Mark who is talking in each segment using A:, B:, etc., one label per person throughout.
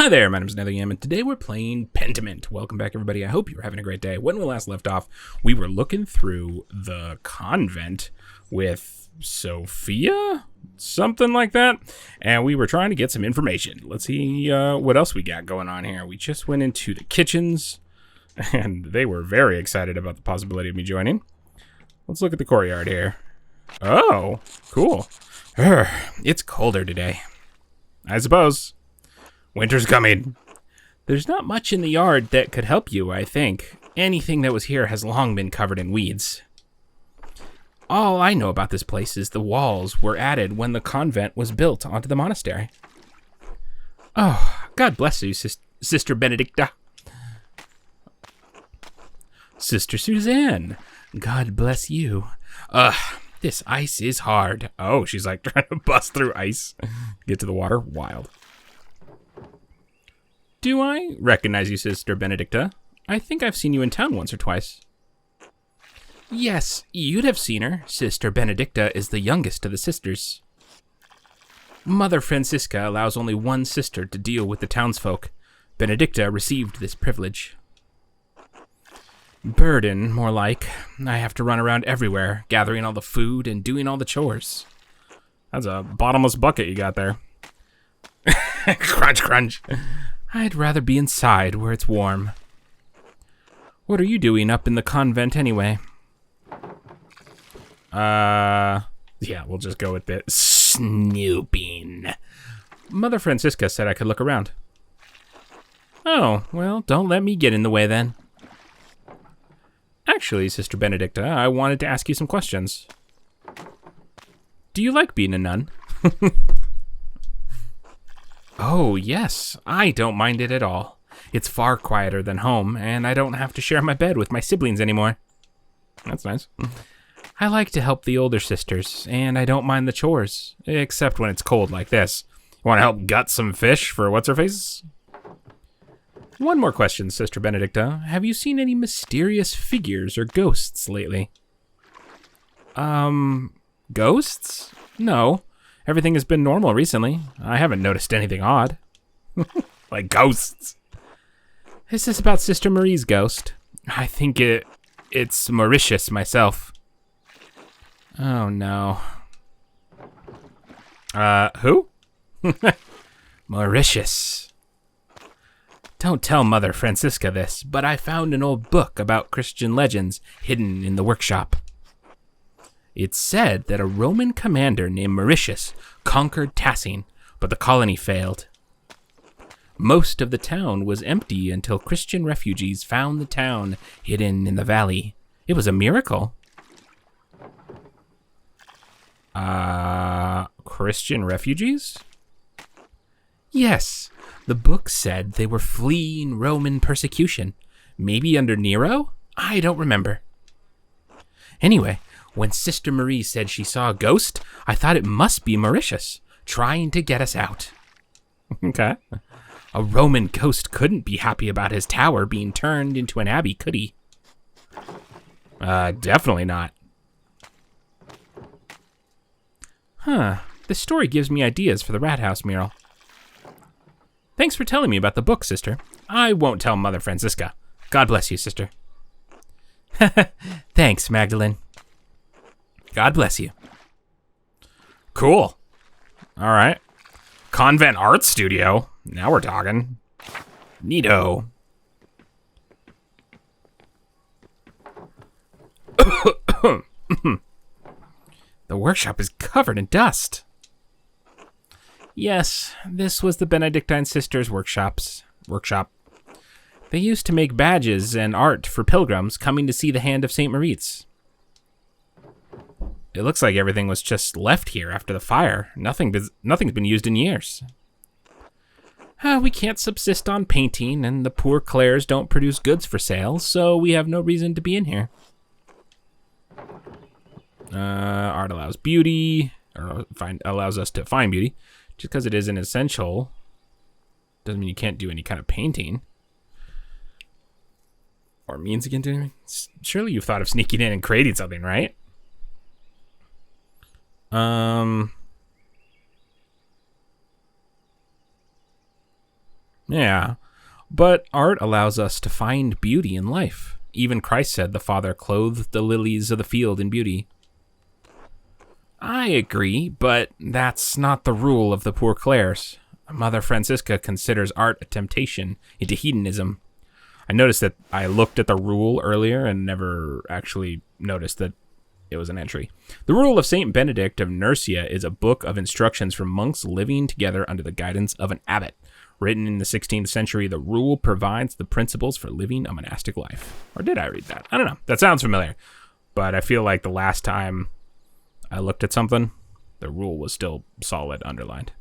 A: Hi there, my name is Nethergam, and today we're playing Pentiment. Welcome back, everybody. I hope you're having a great day. When we last left off, we were looking through the convent with Sophia? Something like that. And we were trying to get some information. Let's see what else we got going on here. We just went into the kitchens, and they were very excited about the possibility of me joining. Let's look at the courtyard here. Oh, cool. It's colder today, I suppose. Winter's coming. There's not much in the yard that could help you, I think. Anything that was here has long been covered in weeds. All I know about this place is the walls were added when the convent was built onto the monastery. Oh, God bless you, Sister Benedicta. Sister Suzanne, God bless you. This ice is hard. Oh, she's like trying to bust through ice. Get to the water. Wild. Do I recognize you, Sister Benedicta? I think I've seen you in town once or twice. Yes, you'd have seen her. Sister Benedicta is the youngest of the sisters. Mother Francisca allows only one sister to deal with the townsfolk. Benedicta received this privilege. Burden, more like. I have to run around everywhere, gathering all the food and doing all the chores. That's a bottomless bucket you got there. Crunch, crunch. I'd rather be inside where it's warm. What are you doing up in the convent anyway? Yeah, we'll just go with it. Snooping. Mother Francisca said I could look around. Oh, well, don't let me get in the way then. Actually, Sister Benedicta, I wanted to ask you some questions. Do you like being a nun? Oh, yes, I don't mind it at all. It's far quieter than home, and I don't have to share my bed with my siblings anymore. That's nice. I like to help the older sisters, and I don't mind the chores, except when it's cold like this. You want to help gut some fish for what's-her-face? One more question, Sister Benedicta. Have you seen any mysterious figures or ghosts lately? Ghosts? No. Everything has been normal recently. I haven't noticed anything odd. Like ghosts. This is about Sister Marie's ghost. I think it's Mauritius myself. Oh no. Who? Mauritius. Don't tell Mother Francisca this, but I found an old book about Christian legends hidden in the workshop. It said that a Roman commander named Mauritius conquered Tassine, but the colony failed. Most of the town was empty until Christian refugees found the town hidden in the valley. It was a miracle. Christian refugees? Yes, the book said they were fleeing Roman persecution. Maybe under Nero? I don't remember. Anyway, when Sister Marie said she saw a ghost, I thought it must be Mauritius, trying to get us out. Okay. A Roman ghost couldn't be happy about his tower being turned into an abbey, could he? Definitely not. Huh. This story gives me ideas for the Rat House mural. Thanks for telling me about the book, Sister. I won't tell Mother Francisca. God bless you, Sister. Thanks, Magdalene. God bless you. Cool. All right. Convent Art Studio. Now we're talking. Neato. The workshop is covered in dust. Yes, this was the Benedictine sisters' workshop. They used to make badges and art for pilgrims coming to see the hand of St. Moritz. It looks like everything was just left here after the fire. Nothing's been used in years. We can't subsist on painting, and the poor Clares don't produce goods for sale, so we have no reason to be in here. Art allows beauty, or allows us to find beauty. Just because it isn't essential doesn't mean you can't do any kind of painting. Or means you can do anything. Surely you've thought of sneaking in and creating something, right? Yeah, but art allows us to find beauty in life. Even Christ said the Father clothed the lilies of the field in beauty. I agree, but that's not the rule of the Poor Clares. Mother Francisca considers art a temptation into hedonism. I noticed that I looked at the rule earlier and never actually noticed that it was an entry. The Rule of St. Benedict of Nursia is a book of instructions for monks living together under the guidance of an abbot. Written in the 16th century, the rule provides the principles for living a monastic life. Or did I read that? I don't know. That sounds familiar. But I feel like the last time I looked at something, the rule was still solid underlined.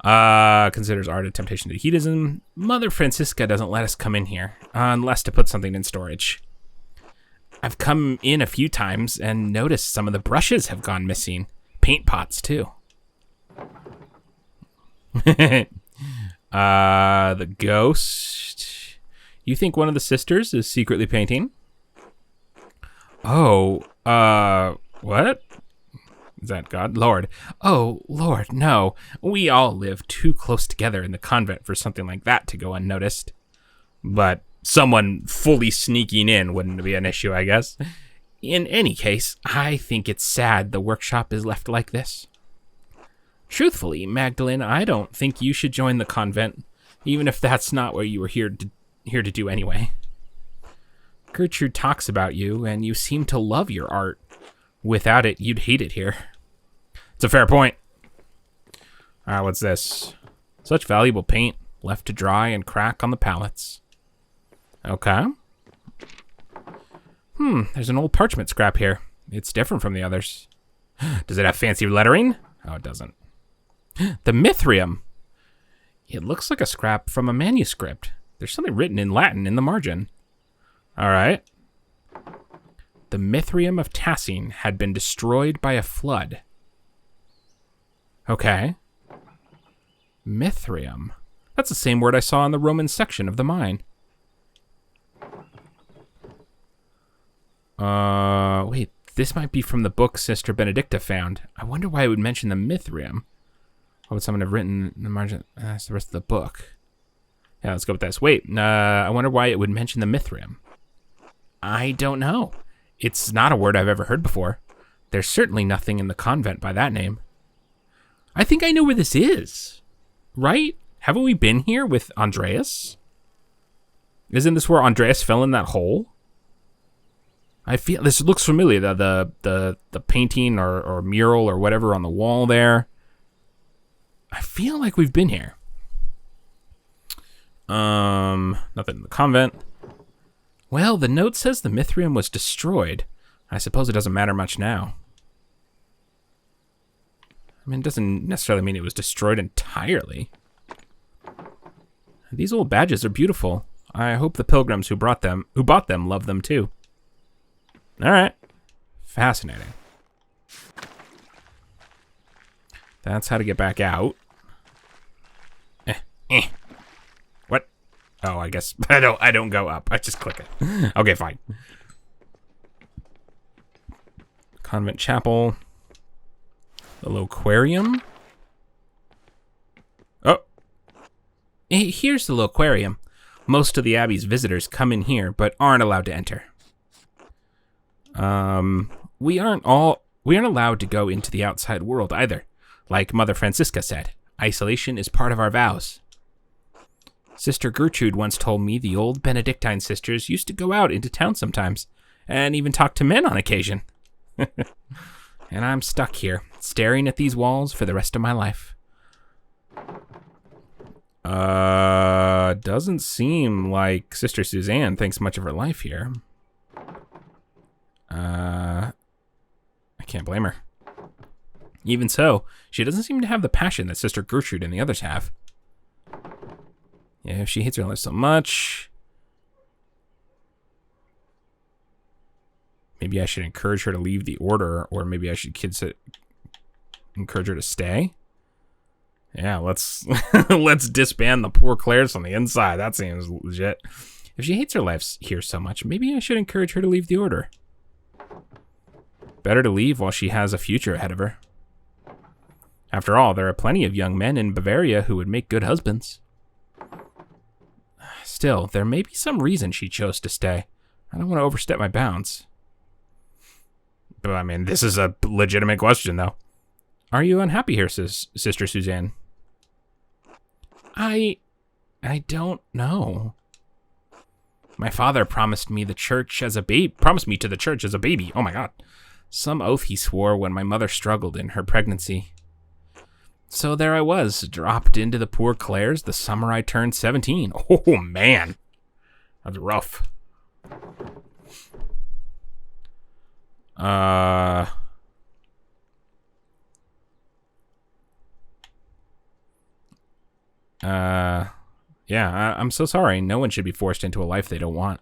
A: Considers art a temptation to hedonism. Mother Francisca doesn't let us come in here unless to put something in storage. I've come in a few times and noticed some of the brushes have gone missing. Paint pots, too. The ghost. You think one of the sisters is secretly painting? Oh, what? Is that God? Lord. Oh, Lord, no. We all live too close together in the convent for something like that to go unnoticed. But someone fully sneaking in wouldn't be an issue, I guess. In any case, I think it's sad the workshop is left like this. Truthfully, Magdalene, I don't think you should join the convent, even if that's not what you were here to do anyway. Gertrude talks about you, and you seem to love your art. Without it, you'd hate it here. It's a fair point. What's this? Such valuable paint, left to dry and crack on the palettes. Okay. There's an old parchment scrap here. It's different from the others. Does it have fancy lettering? Oh, it doesn't. The Mithrium. It looks like a scrap from a manuscript. There's something written in Latin in the margin. All right. The Mithrium of Tassing had been destroyed by a flood. Okay. Mithrium. That's the same word I saw in the Roman section of the mine. Wait, this might be from the book Sister Benedicta found. I wonder why it would mention the Mithrium. What would someone have written in the margin? That's the rest of the book. Yeah, let's go with this. Wait, I wonder why it would mention the Mithrium. I don't know. It's not a word I've ever heard before. There's certainly nothing in the convent by that name. I think I know where this is. Right? Haven't we been here with Andreas? Isn't this where Andreas fell in that hole? I feel this looks familiar. The painting or mural or whatever on the wall there. I feel like we've been here. Nothing in the convent. Well, the note says the Mithrium was destroyed. I suppose it doesn't matter much now. I mean, it doesn't necessarily mean it was destroyed entirely. These old badges are beautiful. I hope the pilgrims who bought them love them too. All right. Fascinating. That's how to get back out. What? Oh, I guess I don't go up. I just click it. Okay, fine. Convent chapel. The Loquarium. Oh. Here's the Loquarium. Most of the Abbey's visitors come in here, but aren't allowed to enter. We aren't allowed to go into the outside world either. Like Mother Francisca said, isolation is part of our vows. Sister Gertrude once told me the old Benedictine sisters used to go out into town sometimes, and even talk to men on occasion. And I'm stuck here, staring at these walls for the rest of my life. Doesn't seem like Sister Suzanne thinks much of her life here. I can't blame her. Even so, she doesn't seem to have the passion that Sister Gertrude and the others have. Yeah, if she hates her life so much, maybe I should encourage her to leave the order, or maybe I should encourage her to stay. Yeah, let's let's disband the Poor Clares on the inside. That seems legit. If she hates her life here so much, maybe I should encourage her to leave the order. Better to leave while she has a future ahead of her. After all, there are plenty of young men in Bavaria who would make good husbands. Still, there may be some reason she chose to stay. I don't want to overstep my bounds. But, I mean, this is a legitimate question, though. Are you unhappy here, Sister Suzanne? I don't know. My father promised me to the church as a baby. Oh my god. Some oath he swore when my mother struggled in her pregnancy. So there I was, dropped into the poor Claire's the summer I turned 17. Oh man. That's rough. Yeah, I'm so sorry. No one should be forced into a life they don't want.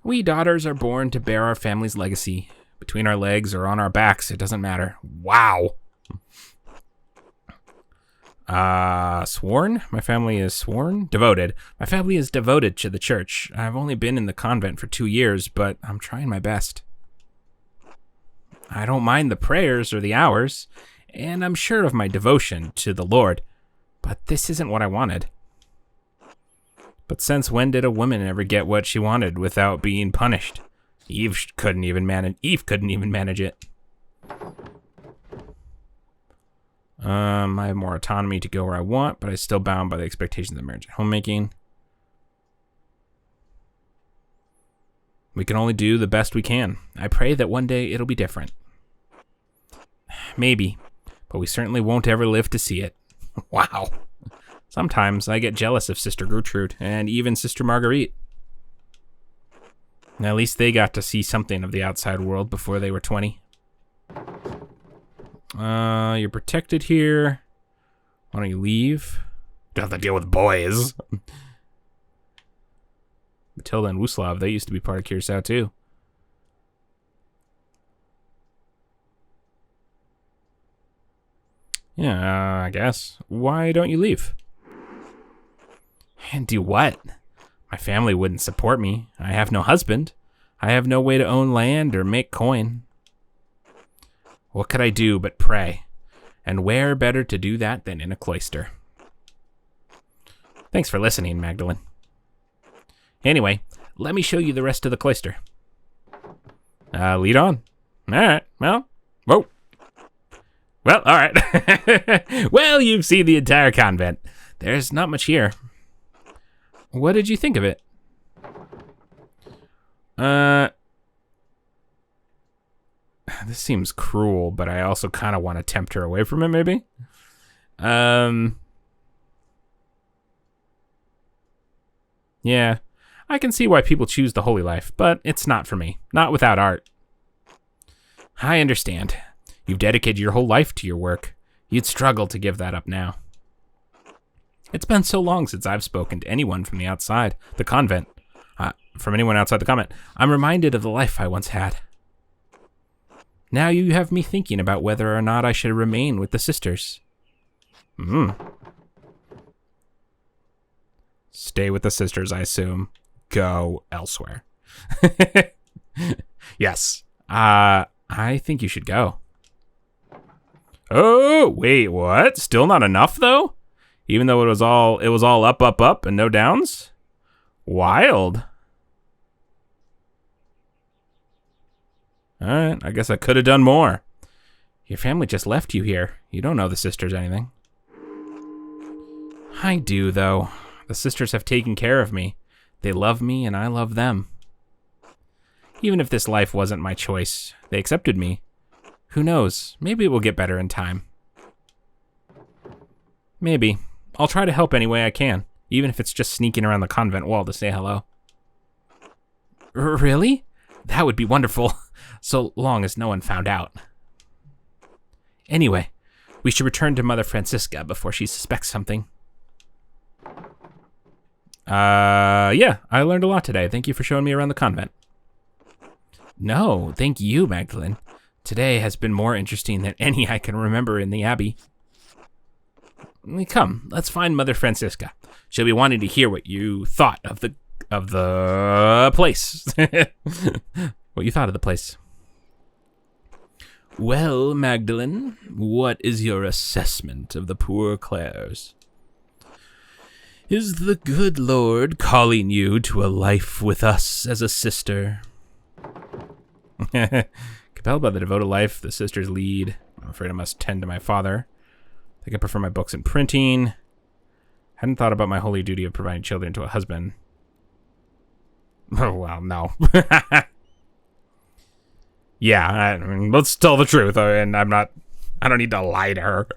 A: We daughters are born to bear our family's legacy. Between our legs or on our backs, it doesn't matter. Wow. Sworn? My family is sworn? Devoted. My family is devoted to the church. I've only been in the convent for 2 years, but I'm trying my best. I don't mind the prayers or the hours, and I'm sure of my devotion to the Lord. But this isn't what I wanted. But since when did a woman ever get what she wanted without being punished? Eve couldn't even manage it. I have more autonomy to go where I want, but I'm still bound by the expectations of marriage and homemaking. We can only do the best we can. I pray that one day it'll be different. Maybe, but we certainly won't ever live to see it. Wow. Sometimes I get jealous of Sister Gertrude and even Sister Marguerite. At least they got to see something of the outside world before they were 20. You're protected here. Why don't you leave? Don't have to deal with boys. Matilda and Wuslav, they used to be part of Curacao too. Yeah, I guess. Why don't you leave? And do what? My family wouldn't support me. I have no husband. I have no way to own land or make coin. What could I do but pray? And where better to do that than in a cloister? Thanks for listening, Magdalene. Anyway, let me show you the rest of the cloister. Lead on. All right, well, whoa. Well, all right. Well, you've seen the entire convent. There's not much here. What did you think of it? This seems cruel, but I also kind of want to tempt her away from it, maybe? Yeah, I can see why people choose the holy life, but it's not for me. Not without art. I understand. You've dedicated your whole life to your work. You'd struggle to give that up now. It's been so long since I've spoken to anyone from the outside, the convent. From anyone outside the convent. I'm reminded of the life I once had. Now you have me thinking about whether or not I should remain with the sisters. Stay with the sisters, I assume. Go elsewhere. Yes. I think you should go. Oh, wait, what? Still not enough, though? Even though it was all up, up, up, and no downs? Wild. Alright, I guess I could have done more. Your family just left you here. You don't know the sisters anything. I do, though. The sisters have taken care of me. They love me, and I love them. Even if this life wasn't my choice, they accepted me. Who knows? Maybe it will get better in time. Maybe. I'll try to help any way I can, even if it's just sneaking around the convent wall to say hello. Really? That would be wonderful, so long as no one found out. Anyway, we should return to Mother Francisca before she suspects something. Yeah, I learned a lot today. Thank you for showing me around the convent. No, thank you, Magdalene. Today has been more interesting than any I can remember in the Abbey. Come, let's find Mother Francisca. She'll be wanting to hear what you thought of the place. What you thought of the place. Well, Magdalene, what is your assessment of the poor Clares? Is the good Lord calling you to a life with us as a sister? Compelled by the devoted life the sisters lead, I'm afraid I must tend to my father. I think I prefer my books and printing. Hadn't thought about my holy duty of providing children to a husband. Oh, well, no. Yeah, I mean, let's tell the truth, and I don't need to lie to her.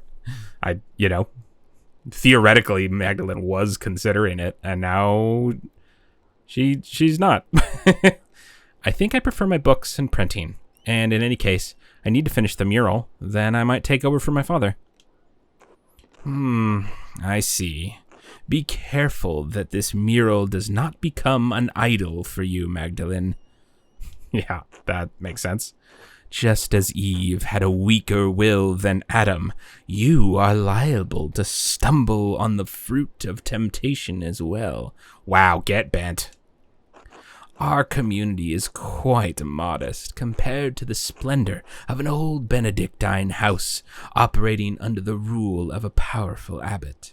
A: Theoretically, Magdalene was considering it, and now she's not. I think I prefer my books and printing, and in any case, I need to finish the mural, then I might take over for my father. I see. Be careful that this mural does not become an idol for you, Magdalene. Yeah, that makes sense. Just as Eve had a weaker will than Adam, you are liable to stumble on the fruit of temptation as well. Wow, get bent. Our community is quite modest compared to the splendor of an old Benedictine house operating under the rule of a powerful abbot.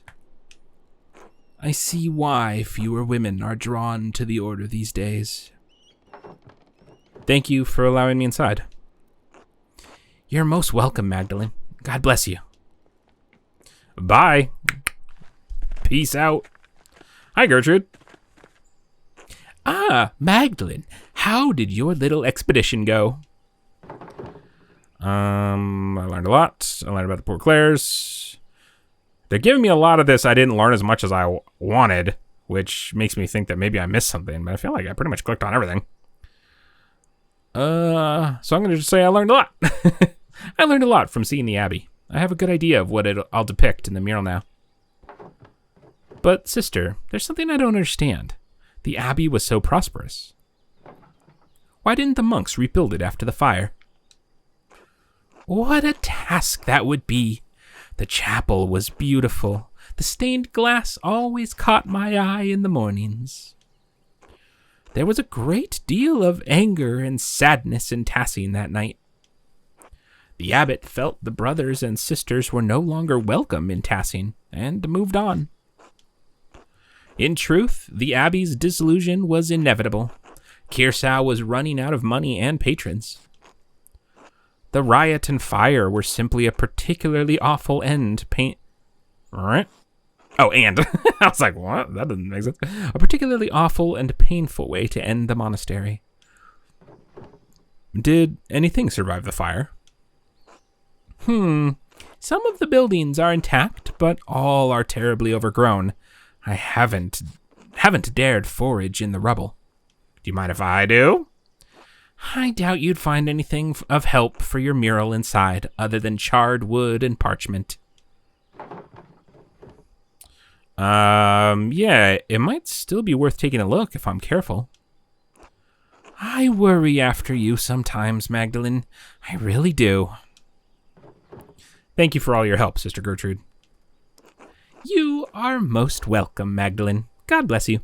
A: I see why fewer women are drawn to the order these days. Thank you for allowing me inside. You're most welcome, Magdalene. God bless you. Bye. Peace out. Hi, Gertrude. Ah, Magdalene, how did your little expedition go? I learned a lot. I learned about the Poor Clares. They're giving me a lot of this. I didn't learn as much as I wanted, which makes me think that maybe I missed something, but I feel like I pretty much clicked on everything. So I'm going to just say I learned a lot. I learned a lot from seeing the Abbey. I have a good idea of what I'll depict in the mural now. But, sister, there's something I don't understand. The Abbey was so prosperous. Why didn't the monks rebuild it after the fire? What a task that would be. The chapel was beautiful. The stained glass always caught my eye in the mornings. There was a great deal of anger and sadness in Tassing that night. The abbot felt the brothers and sisters were no longer welcome in Tassing, and moved on. In truth, the abbey's dissolution was inevitable. Kearsau was running out of money and patrons. The riot and fire were simply a particularly awful end. Right? Oh, and I was like, what? That doesn't make sense. A particularly awful and painful way to end the monastery. Did anything survive the fire? Some of the buildings are intact, but all are terribly overgrown. I haven't dared forage in the rubble. Do you mind if I do? I doubt you'd find anything of help for your mural inside, other than charred wood and parchment. Yeah, it might still be worth taking a look if I'm careful. I worry after you sometimes, Magdalene. I really do. Thank you for all your help, Sister Gertrude. You are most welcome, Magdalene. God bless you.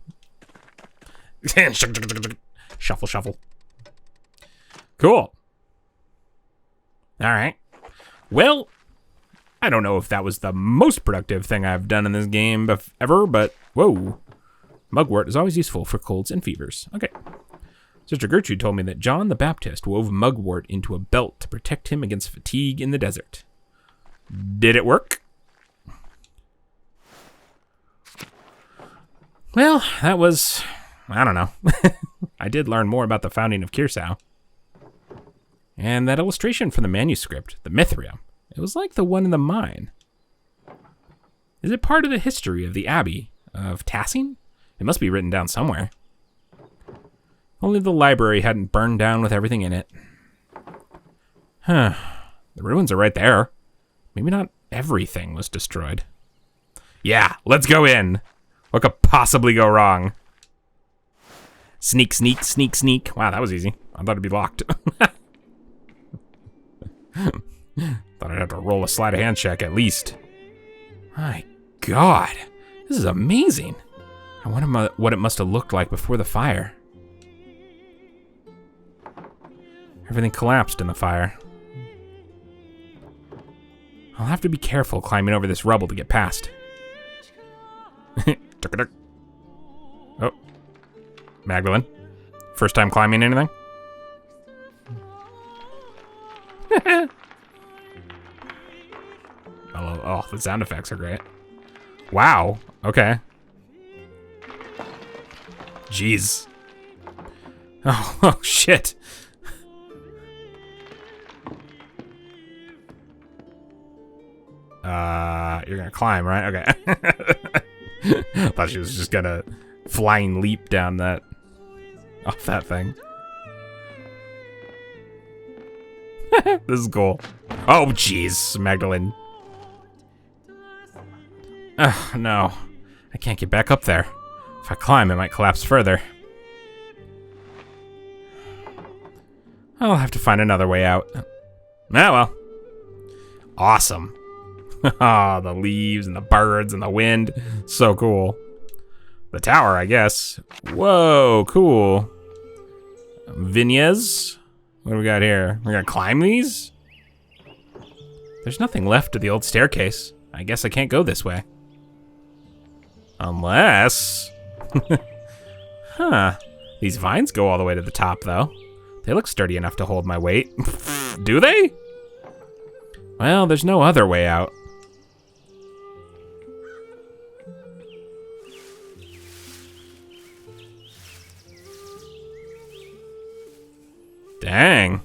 A: Shuffle, shuffle. Cool. All right. Well, I don't know if that was the most productive thing I've done in this game ever, but whoa. Mugwort is always useful for colds and fevers. Okay. Sister Gertrude told me that John the Baptist wove mugwort into a belt to protect him against fatigue in the desert. Did it work? Well, that was, I don't know. I did learn more about the founding of Kearsau. And that illustration from the manuscript, the Mithrium, it was like the one in the mine. Is it part of the history of the Abbey of Tassing? It must be written down somewhere. Only the library hadn't burned down with everything in it. Huh. The ruins are right there. Maybe not everything was destroyed. Yeah, let's go in. What could possibly go wrong? Sneak, sneak, sneak, sneak. Wow, that was easy. I thought it'd be locked. Thought I'd have to roll a sleight of hand check at least. My God, this is amazing. I wonder what it must have looked like before the fire. Everything collapsed in the fire. I'll have to be careful climbing over this rubble to get past. Oh. Magdalene. First time climbing anything? Oh, the sound effects are great. Wow. Okay. Jeez. Oh, shit. You're gonna climb, right? Okay. Thought she was just gonna flying leap down that, off that thing. This is cool. Oh, jeez, Magdalene. Ugh, no. I can't get back up there. If I climb, it might collapse further. I'll have to find another way out. Ah, well. Awesome. Ah, the leaves and the birds and the wind. So cool. The tower, I guess. Whoa, cool. Vignes? What do we got here? We're gonna climb these? There's nothing left of the old staircase. I guess I can't go this way. Unless... Huh. These vines go all the way to the top, though. They look sturdy enough to hold my weight. Do they? Well, there's no other way out. Dang.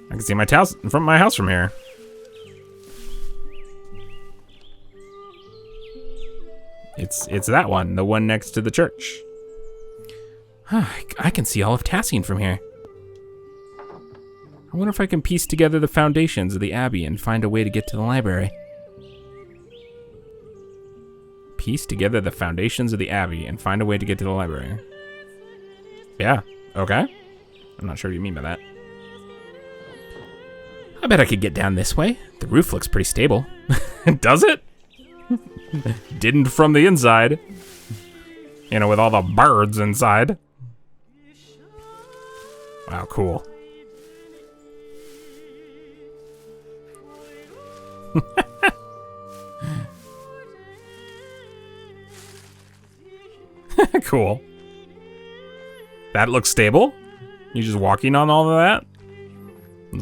A: I can see my house from my house from here. It's that one, the one next to the church. I can see all of Tassine from here. I wonder if I can piece together the foundations of the Abbey and find a way to get to the library. Piece together the foundations of the Abbey and find a way to get to the library. Yeah, okay. I'm not sure what you mean by that. I bet I could get down this way. The roof looks pretty stable. Does it? Didn't from the inside. You know, with all the birds inside. Wow, cool. Cool. That looks stable. You just walking on all of that?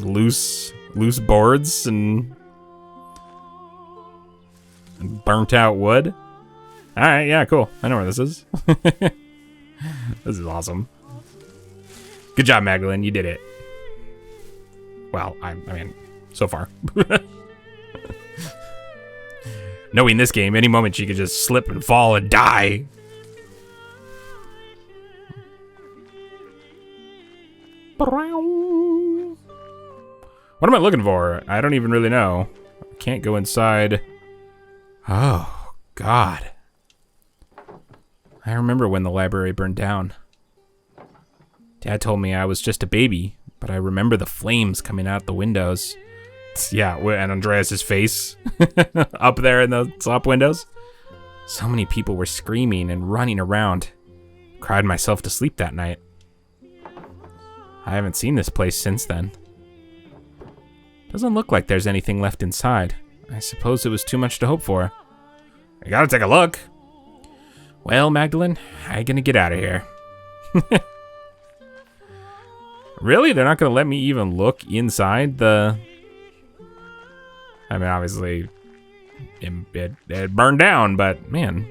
A: Loose boards and burnt out wood. All right, yeah, cool. I know where this is. This is awesome. Good job, Magdalene. You did it. Well, I mean, so far. Knowing this game, any moment she could just slip and fall and die. What am I looking for? I don't even really know. I can't go inside. Oh, God. I remember when the library burned down. Dad told me I was just a baby, but I remember the flames coming out the windows. Yeah, and Andreas's face up there in the top windows. So many people were screaming and running around. Cried myself to sleep that night. I haven't seen this place since then. Doesn't look like there's anything left inside. I suppose it was too much to hope for. I gotta take a look. Well, Magdalene, how you gonna get out of here? Really? They're not gonna let me even look inside the... I mean, obviously, it burned down, but man,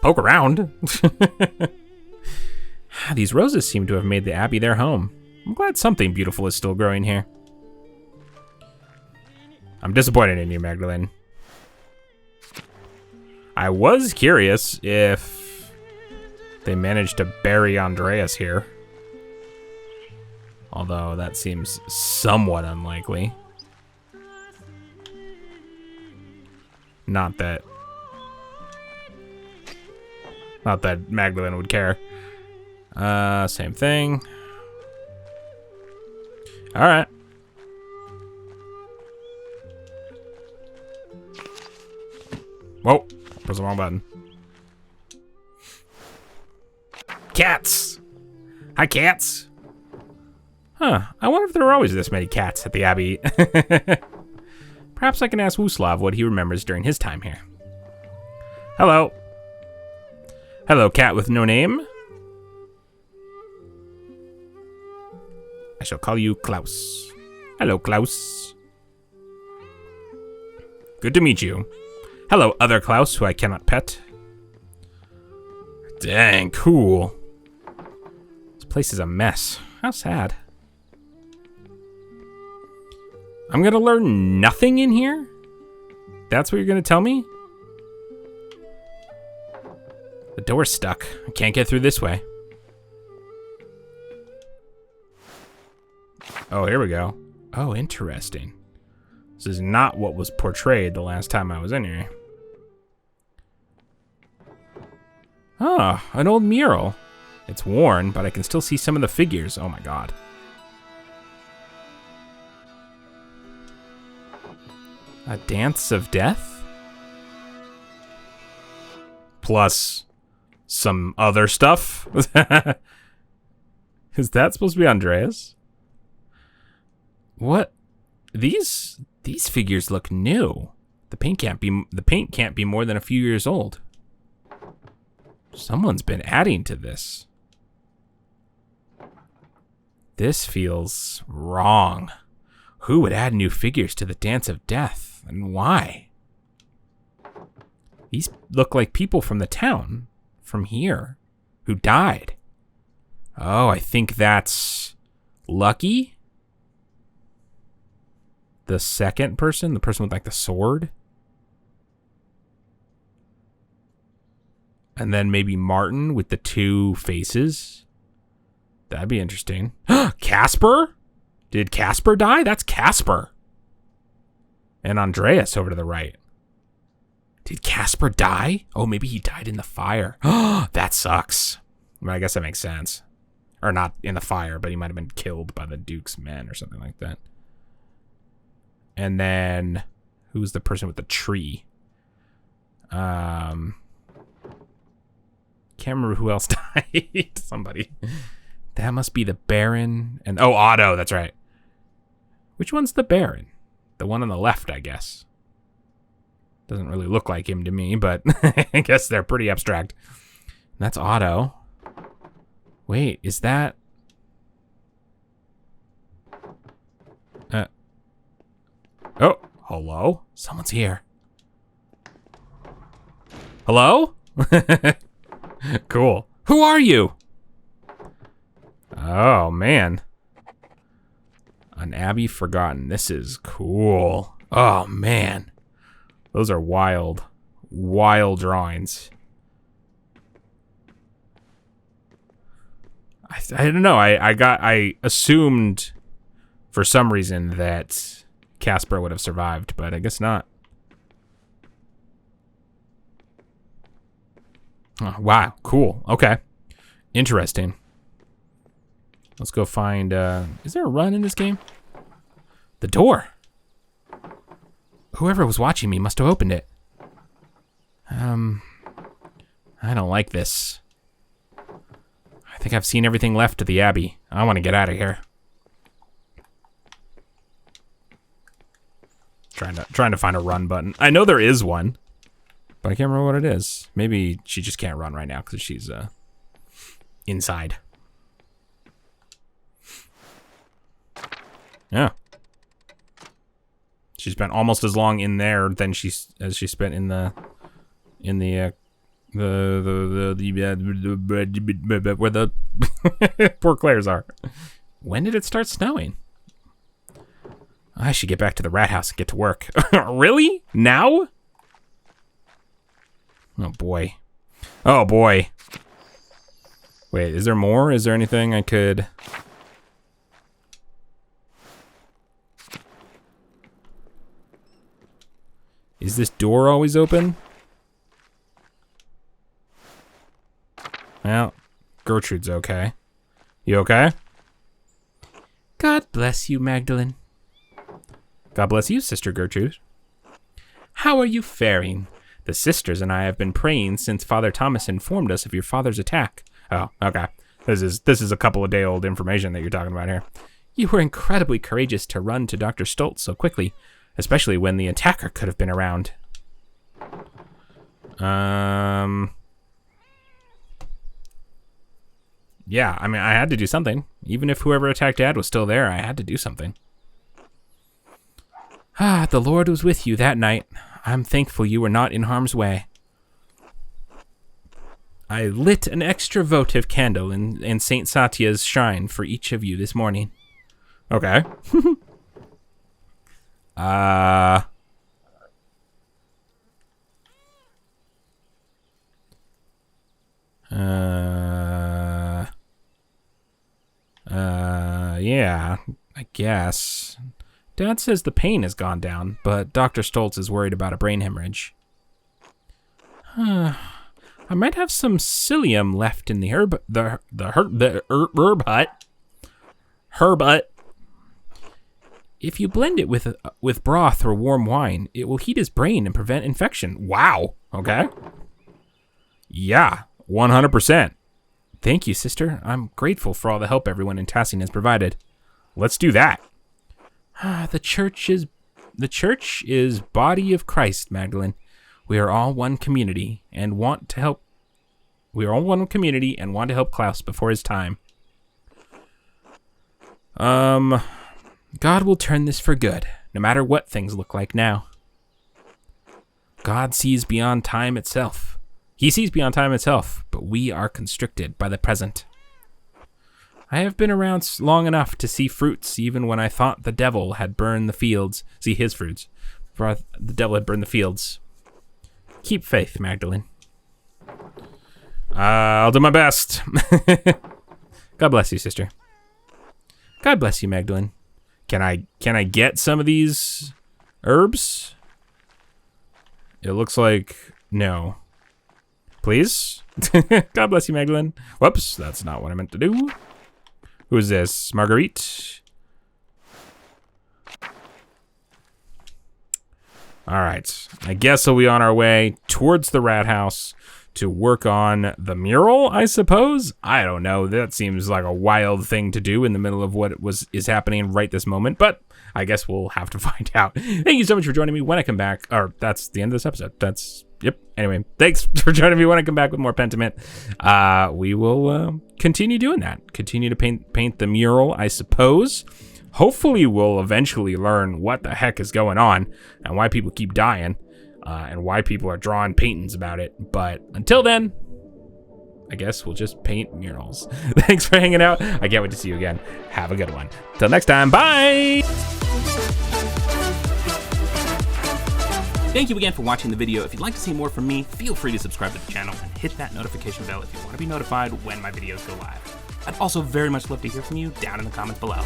A: poke around. These roses seem to have made the Abbey their home. I'm glad something beautiful is still growing here. I'm disappointed in you, Magdalene. I was curious if they managed to bury Andreas here. Although that seems somewhat unlikely. Not that Magdalene would care. Same thing. All right. Whoa, press the wrong button. Cats! Hi, cats! Huh, I wonder if there were always this many cats at the Abbey. Perhaps I can ask Wuslav what he remembers during his time here. Hello. Hello, cat with no name. I shall call you Klaus. Hello, Klaus. Good to meet you. Hello, other Klaus who I cannot pet. Dang, cool. This place is a mess. How sad. I'm gonna learn nothing in here? That's what you're gonna tell me? The door's stuck. I can't get through this way. Oh, here we go. Oh, interesting. This is not what was portrayed the last time I was in here. Ah, an old mural. It's worn, but I can still see some of the figures. Oh my god. A dance of death? Plus some other stuff? Is that supposed to be Andreas? What? These figures look new. The paint can't be more than a few years old. Someone's been adding to this. This feels wrong. Who would add new figures to the Dance of Death, and why? These look like people from the town, from here, who died. Oh, I think that's Lucky? The second person? The person with, like, the sword? And then maybe Martin with the two faces? That'd be interesting. Casper? Did Casper die? That's Casper. And Andreas over to the right. Did Casper die? Oh, maybe he died in the fire. That sucks. Well, I guess that makes sense. Or not in the fire, but he might have been killed by the Duke's men or something like that. And then, who's the person with the tree? Can't remember who else died. Somebody. That must be the Baron. And oh, Otto, that's right. Which one's the Baron? The one on the left, I guess. Doesn't really look like him to me, but I guess they're pretty abstract. That's Otto. Wait, is that... Oh, hello? Someone's here. Hello? Cool. Who are you? Oh, man. An Abbey Forgotten. This is cool. Oh, man. Those are wild, wild drawings. I don't know. I assumed for some reason that Casper would have survived, but I guess not. Oh, wow, cool. Okay. Interesting. Let's go find, is there a run in this game? The door. Whoever was watching me must have opened it. I don't like this. I think I've seen everything left of the Abbey. I want to get out of here. Trying to find a run button. I know there is one, but I can't remember what it is. Maybe she just can't run right now because she's inside. Yeah. She spent almost as long in there than as she spent in the where the poor Claire's are. When did it start snowing? I should get back to the rat house and get to work. Really? Now? Oh boy. Oh boy. Wait, is there more? Is there anything I could... Is this door always open? Well, Gertrude's okay. You okay? God bless you, Magdalene. God bless you, Sister Gertrude. How are you faring? The sisters and I have been praying since Father Thomas informed us of your father's attack. Oh, okay. This is a couple of day old information that you're talking about here. You were incredibly courageous to run to Dr. Stoltz so quickly. especially when the attacker could have been around. Yeah, I mean, I had to do something. Even if whoever attacked Dad was still there, I had to do something. Ah, the Lord was with you that night. I'm thankful you were not in harm's way. I lit an extra votive candle in Saint Satya's shrine for each of you this morning. Okay. Yeah, I guess. Dad says the pain has gone down, but Dr. Stoltz is worried about a brain hemorrhage. I might have some psyllium left in the herb hut. If you blend it with broth or warm wine, it will heat his brain and prevent infection. Wow. Okay. Yeah, 100%. Thank you, sister. I'm grateful for all the help everyone in Tassing has provided. Let's do that. The church is body of Christ, Magdalene. We are all one community and want to help. We are all one community and want to help Klaus before his time. God will turn this for good, no matter what things look like now. God sees beyond time itself. He sees beyond time itself, but we are constricted by the present. I have been around long enough to see fruits even when I thought the devil had burned the fields. See his fruits. For the devil had burned the fields. Keep faith, Magdalene. I'll do my best. God bless you, sister. God bless you, Magdalene. Can I get some of these herbs? It looks like no. Please? God bless you, Magdalene. Whoops, that's not what I meant to do. Who's this? Marguerite? Alright. I guess we'll be on our way towards the rat house to work on the mural, I suppose? I don't know. That seems like a wild thing to do in the middle of what is happening right this moment, but I guess we'll have to find out. Thank you so much for joining me. When I come back, or that's the end of this episode. Yep. Anyway, thanks for joining me. When I come back with more Pentiment, we will continue doing that. Continue to paint the mural, I suppose. Hopefully we'll eventually learn what the heck is going on and why people keep dying and why people are drawing paintings about it. But until then, I guess we'll just paint murals. Thanks for hanging out. I can't wait to see you again. Have a good one. Till next time, bye! Thank you again for watching the video. If you'd like to see more from me, feel free to subscribe to the channel and hit that notification bell if you want to be notified when my videos go live. I'd also very much love to hear from you down in the comments below.